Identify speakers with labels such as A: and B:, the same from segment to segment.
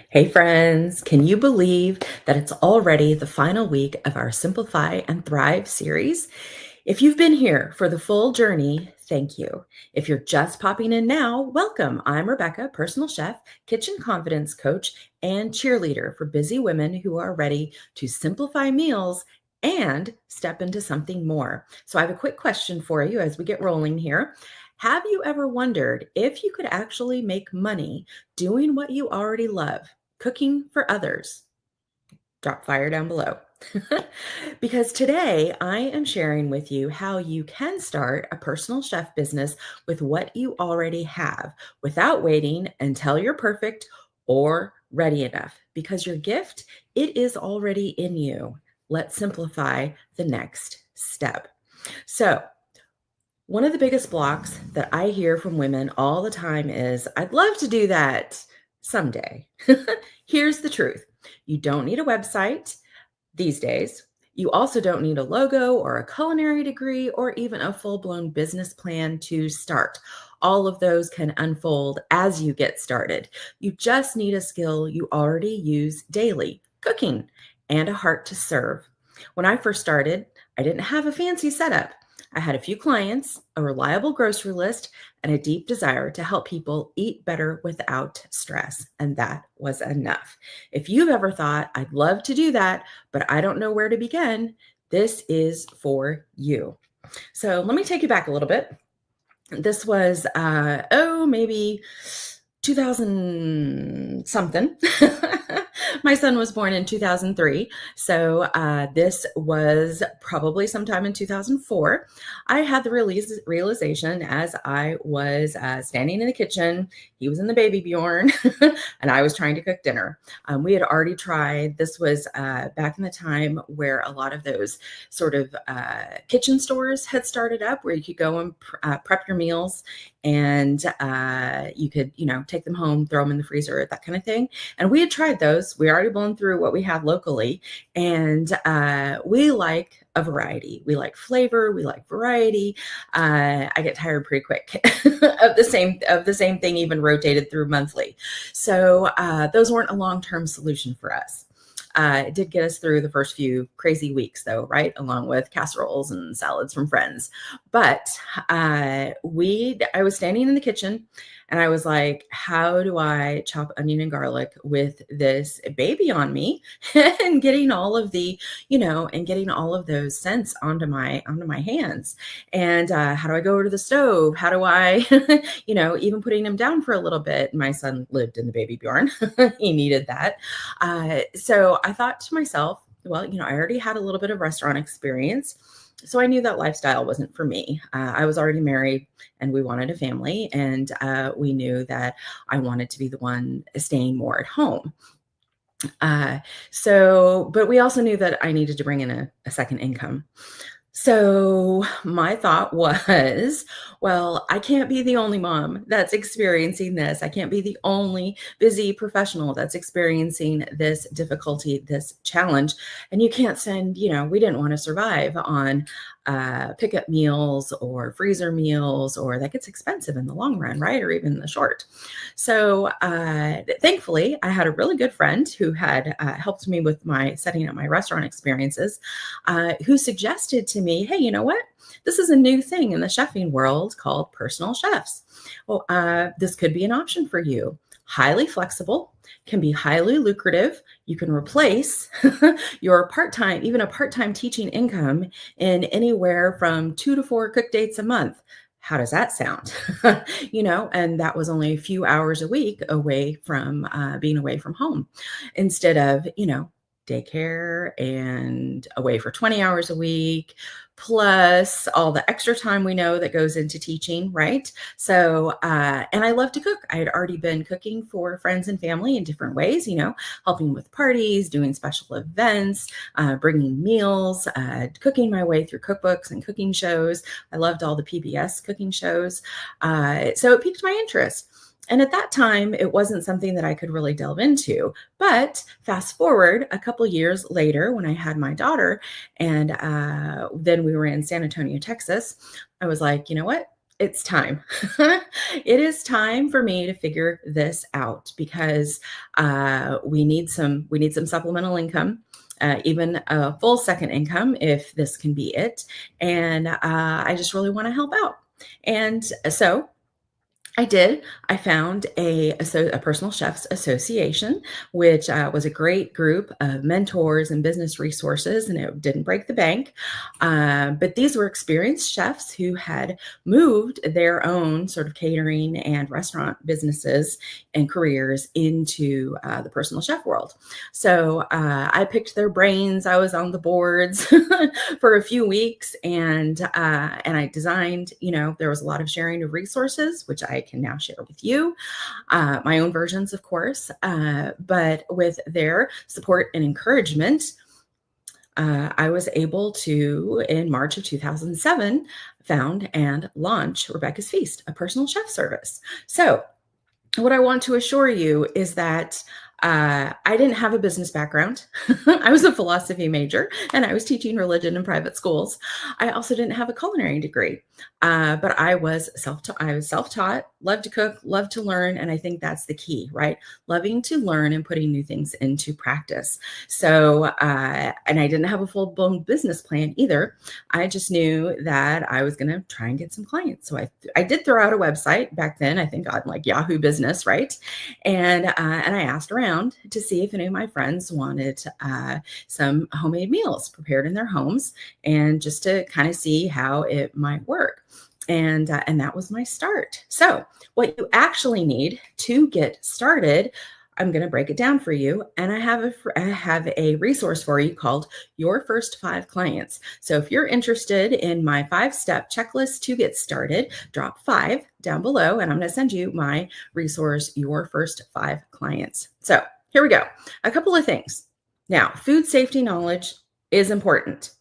A: Hey friends, can you believe that it's already the final week of our Simplify and Thrive series? If you've been here for the full journey, thank you. If you're just popping in now, welcome. I'm Rebecca, personal chef, kitchen confidence coach, and cheerleader for busy women who are ready to simplify meals and step into something more. So, I have a quick question for you as we get rolling here. Have you ever wondered if you could actually make money doing what you already love, cooking for others? Drop fire down below. Because today I am sharing with you how you can start a personal chef business with what you already have without waiting until you're perfect or ready enough. Because your gift, it is already in you. Let's simplify the next step. So, one of the biggest blocks that I hear from women all the time is, I'd love to do that someday. Here's the truth: you don't need a website these days. You also don't need a logo or a culinary degree or even a full blown business plan to start. All of those can unfold as you get started. You just need a skill you already use daily: cooking, and a heart to serve. When I first started, I didn't have a fancy setup. I had a few clients, a reliable grocery list, and a deep desire to help people eat better without stress. And that was enough. If you've ever thought, I'd love to do that, but I don't know where to begin, this is for you. So let me take you back a little bit. This was, maybe 2000 something. My son was born in 2003. So this was probably sometime in 2004. I had the realization as I was standing in the kitchen. He was in the baby Bjorn, and I was trying to cook dinner. We had already tried, this was back in the time where a lot of those sort of kitchen stores had started up, where you could go and prep your meals, and you could, take them home, throw them in the freezer, that kind of thing. And we had tried those. We already blown through what we had locally, and we like a variety. We like flavor. We like variety. I get tired pretty quick of the same thing, even rotated through monthly. So those weren't a long-term solution for us. It did get us through the first few crazy weeks, though, right? Along with casseroles and salads from friends. But I was standing in the kitchen, and I was like, how do I chop onion and garlic with this baby on me and getting all of those scents onto my hands? And how do I go over to the stove? How do I, even putting him down for a little bit? My son lived in the baby Bjorn. He needed that. So I thought to myself, well, I already had a little bit of restaurant experience. So I knew that lifestyle wasn't for me. I was already married, and we wanted a family, and we knew that I wanted to be the one staying more at home. But we also knew that I needed to bring in a second income. So my thought was, well, I can't be the only mom that's experiencing this. I can't be the only busy professional that's experiencing this difficulty, this challenge. And you can't send, we didn't want to survive on pickup meals or freezer meals, or that gets expensive in the long run, right? Or even the short. So thankfully, I had a really good friend who had helped me with my setting up my restaurant experiences, who suggested to me, hey, you know what? This is a new thing in the chefing world called personal chefs. Well, this could be an option for you. Highly flexible, can be highly lucrative. You can replace your part-time, even a part-time teaching income in anywhere from 2 to 4 cook dates a month. How does that sound? And that was only a few hours a week away from being away from home, instead of, daycare and away for 20 hours a week, plus all the extra time we know that goes into teaching, right? So, and I love to cook. I had already been cooking for friends and family in different ways, helping with parties, doing special events, bringing meals, cooking my way through cookbooks and cooking shows. I loved all the PBS cooking shows. So it piqued my interest. And at that time, it wasn't something that I could really delve into. But fast forward a couple years later, when I had my daughter, and then we were in San Antonio, Texas, I was like, you know what? it's time. It is time for me to figure this out because we need some supplemental income, even a full second income if this can be it. And I just really want to help out. And so I did. I found a personal chefs association, which was a great group of mentors and business resources, and it didn't break the bank. But these were experienced chefs who had moved their own sort of catering and restaurant businesses and careers into the personal chef world. So I picked their brains. I was on the boards for a few weeks, and I designed. There was a lot of sharing of resources, which I can now share with you, my own versions, of course, but with their support and encouragement, I was able to, in March of 2007, found and launch Rebecca's Feast, a personal chef service. So what I want to assure you is that I didn't have a business background. I was a philosophy major and I was teaching religion in private schools. I also didn't have a culinary degree, but I was self-taught, loved to cook, loved to learn. And I think that's the key, right? Loving to learn and putting new things into practice. So, and I didn't have a full-blown business plan either. I just knew that I was going to try and get some clients. So I did throw out a website back then, I think on like Yahoo Business, right? And I asked around to see if any of my friends wanted some homemade meals prepared in their homes, and just to kind of see how it might work. And that was my start. So what you actually need to get started, I'm going to break it down for you. And I have a resource for you called Your First 5 Clients. So if you're interested in my 5-step checklist to get started, drop 5 down below, and I'm going to send you my resource, Your First 5 Clients. So here we go. A couple of things. Now, food safety knowledge is important.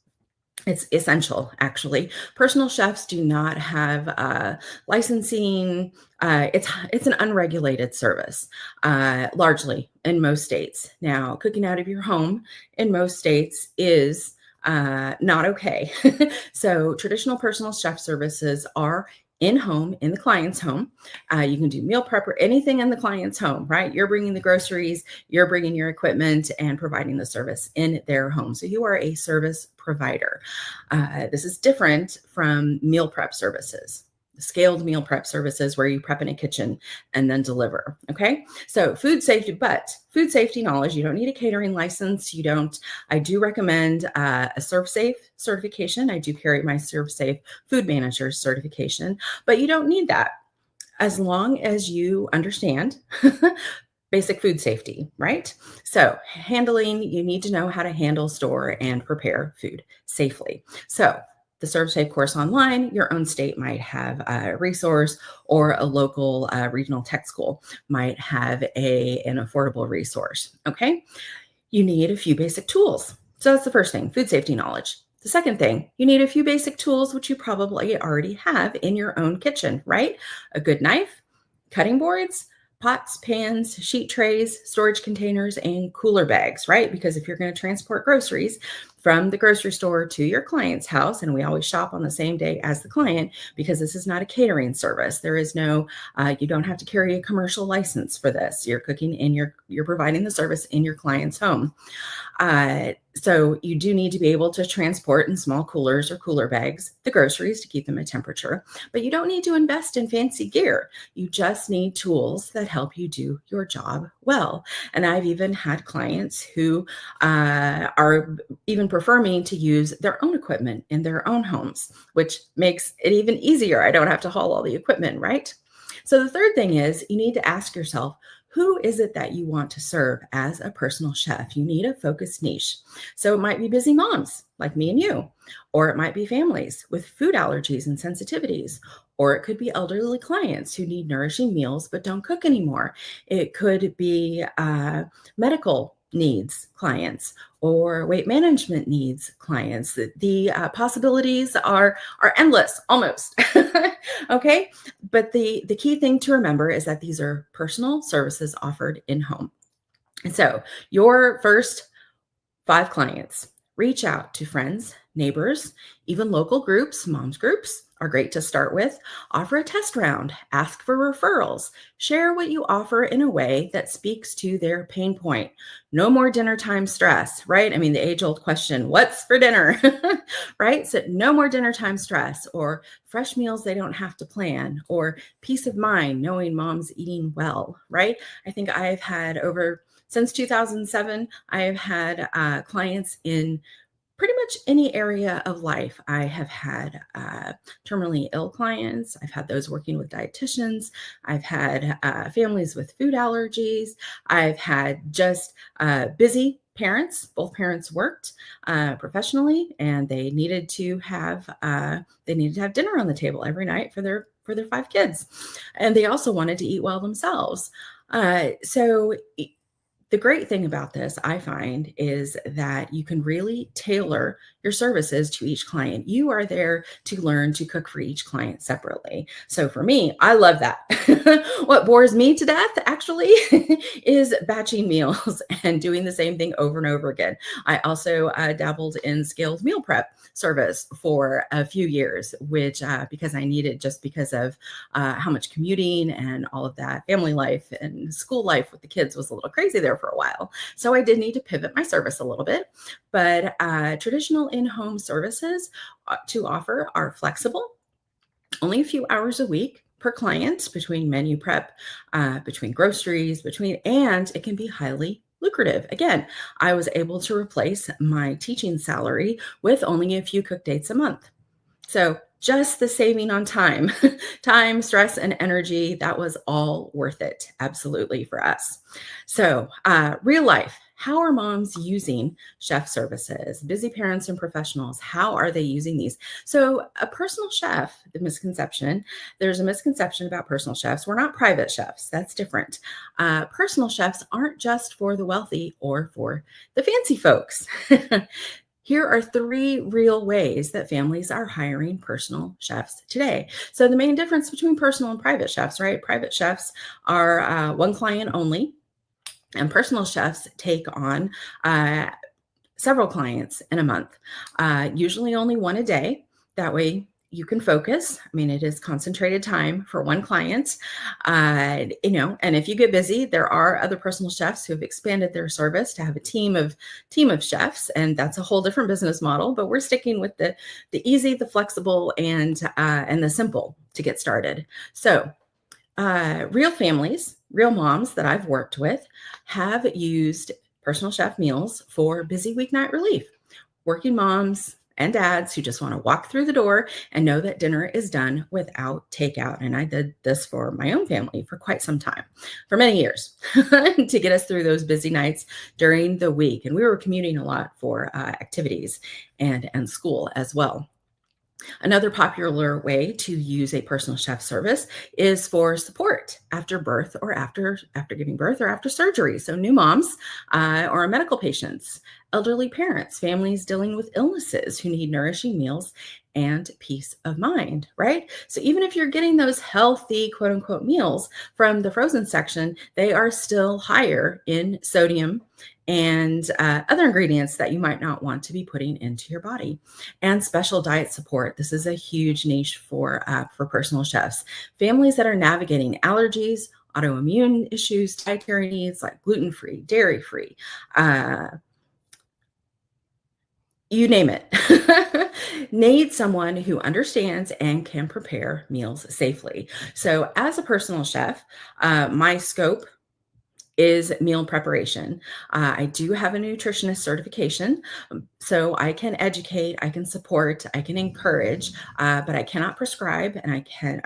A: It's essential, actually. Personal chefs do not have licensing. It's an unregulated service, largely in most states. Now, cooking out of your home in most states is not okay. So traditional personal chef services are in-home, in the client's home. You can do meal prep or anything in the client's home, right? You're bringing the groceries, you're bringing your equipment and providing the service in their home. So you are a service provider. This is different from meal prep services, scaled meal prep services where you prep in a kitchen and then deliver. Okay. So food safety knowledge, you don't need a catering license. I do recommend a ServSafe certification. I do carry my ServSafe food manager certification, but you don't need that as long as you understand basic food safety, right? So you need to know how to handle, store, and prepare food safely. So the ServSafe course online, your own state might have a resource, or a local regional tech school might have an affordable resource, okay? You need a few basic tools. So that's the first thing, food safety knowledge. The second thing, you need a few basic tools, which you probably already have in your own kitchen, right? A good knife, cutting boards, pots, pans, sheet trays, storage containers, and cooler bags, right? Because if you're going to transport groceries from the grocery store to your client's house, and we always shop on the same day as the client because this is not a catering service. There is no, you don't have to carry a commercial license for this. You're you're providing the service in your client's home. So you do need to be able to transport in small coolers or cooler bags the groceries to keep them at temperature, but you don't need to invest in fancy gear. You just need tools that help you do your job well. And I've even had clients who are even prefer me to use their own equipment in their own homes, which makes it even easier. I don't have to haul all the equipment, right? So the third thing is you need to ask yourself, who is it that you want to serve as a personal chef? You need a focused niche. So it might be busy moms like me and you, or it might be families with food allergies and sensitivities, or it could be elderly clients who need nourishing meals but don't cook anymore. It could be medical needs clients or weight management needs clients. The possibilities are endless almost. Okay. But the key thing to remember is that these are personal services offered in home. And so your first 5 clients, reach out to friends, Neighbors, even local groups, moms groups are great to start with. Offer a test round, ask for referrals, share what you offer in a way that speaks to their pain point. No more dinner time stress, right? I mean, the age old question, what's for dinner? Right? So, no more dinner time stress, or fresh meals they don't have to plan, or peace of mind knowing mom's eating well, right? I think I've had since 2007, I have had clients in pretty much any area of life. I have had terminally ill clients. I've had those working with dietitians. I've had families with food allergies. I've had just busy parents. Both parents worked professionally, and they needed to have dinner on the table every night for their 5 kids, and they also wanted to eat well themselves. So the great thing about this, I find, is that you can really tailor your services to each client. You are there to learn to cook for each client separately. So for me, I love that. What bores me to death, actually, is batching meals and doing the same thing over and over again. I also dabbled in scaled meal prep service for a few years, which because I needed, just because of how much commuting and all of that family life and school life with the kids was a little crazy there for a while. So I did need to pivot my service a little bit, but traditional in-home services to offer are flexible, only a few hours a week per client, between menu prep, between groceries, and it can be highly lucrative. Again, I was able to replace my teaching salary with only a few cook dates a month. So just the saving on time, time, stress, and energy, that was all worth it, absolutely, for us. So real life, how are moms using chef services? Busy parents and professionals, how are they using these? So a personal chef, there's a misconception about personal chefs. We're not private chefs. That's different. Personal chefs aren't just for the wealthy or for the fancy folks. Here are 3 real ways that families are hiring personal chefs today. So the main difference between personal and private chefs, right? Private chefs are one client only, and personal chefs take on several clients in a month, usually only one a day. That way you can focus. I mean, it is concentrated time for one client, and if you get busy, there are other personal chefs who have expanded their service to have a team of chefs, and that's a whole different business model. But we're sticking with the easy, the flexible, and the simple to get started. So real families, real moms that I've worked with have used personal chef meals for busy weeknight relief. Working moms and dads who just want to walk through the door and know that dinner is done without takeout. And I did this for my own family for quite some time, for many years, to get us through those busy nights during the week. And we were commuting a lot for activities and school as well. Another popular way to use a personal chef service is for support after birth, or after giving birth, or after surgery. So new moms or medical patients, elderly parents, families dealing with illnesses who need nourishing meals and peace of mind, right? So even if you're getting those healthy, quote unquote, meals from the frozen section, they are still higher in sodium and other ingredients that you might not want to be putting into your body. And special diet support. This is a huge niche for personal chefs. Families that are navigating allergies, autoimmune issues, dietary needs like gluten-free, dairy-free, you name it, need someone who understands and can prepare meals safely. So as a personal chef, my scope is meal preparation. I do have a nutritionist certification, so I can educate, I can support, I can encourage, but I cannot prescribe, and I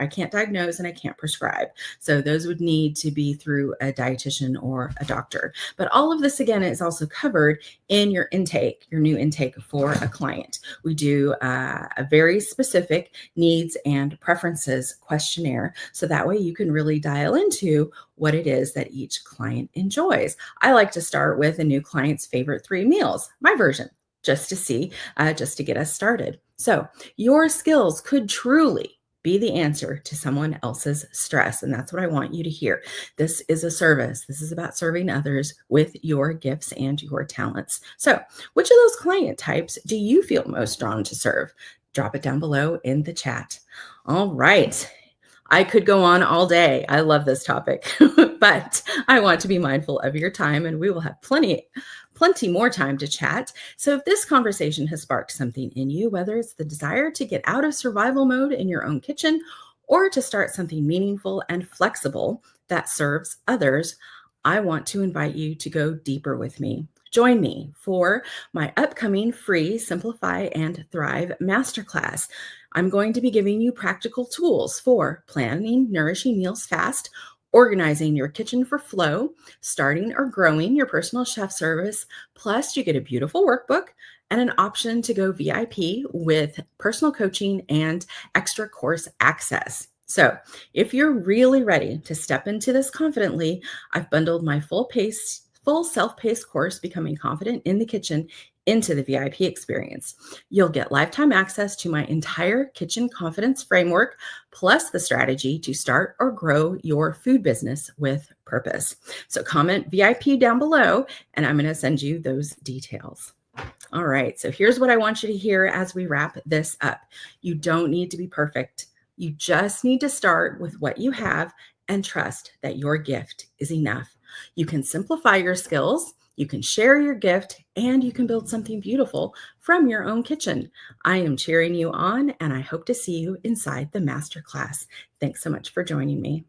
A: can't diagnose, and I can't prescribe. So those would need to be through a dietitian or a doctor. But all of this, again, is also covered in your intake, your new intake for a client. We do a very specific needs and preferences questionnaire, so that way you can really dial into what it is that each client enjoys. I like to start with a new client's favorite 3 meals, my version, just to get us started. So your skills could truly Be the answer to someone else's stress. And that's what I want you to hear. This is a service. This is about serving others with your gifts and your talents. So, which of those client types do you feel most drawn to serve? Drop it down below in the chat. All right. I could go on all day. I love this topic, but I want to be mindful of your time, and we will have plenty more time to chat. So if this conversation has sparked something in you, whether it's the desire to get out of survival mode in your own kitchen or to start something meaningful and flexible that serves others, I want to invite you to go deeper with me. Join me for my upcoming free Simplify and Thrive Masterclass. I'm going to be giving you practical tools for planning nourishing meals fast, organizing your kitchen for flow, starting or growing your personal chef service. Plus, you get a beautiful workbook and an option to go VIP with personal coaching and extra course access. So, if you're really ready to step into this confidently, I've bundled my full self-paced course, Becoming Confident in the Kitchen, into the VIP experience. You'll get lifetime access to my entire kitchen confidence framework, plus the strategy to start or grow your food business with purpose. So comment VIP down below, and I'm going to send you those details. All right, so here's what I want you to hear as we wrap this up. You don't need to be perfect. You just need to start with what you have and trust that your gift is enough. You can simplify your skills, you can share your gift, and you can build something beautiful from your own kitchen. I am cheering you on, and I hope to see you inside the masterclass. Thanks so much for joining me.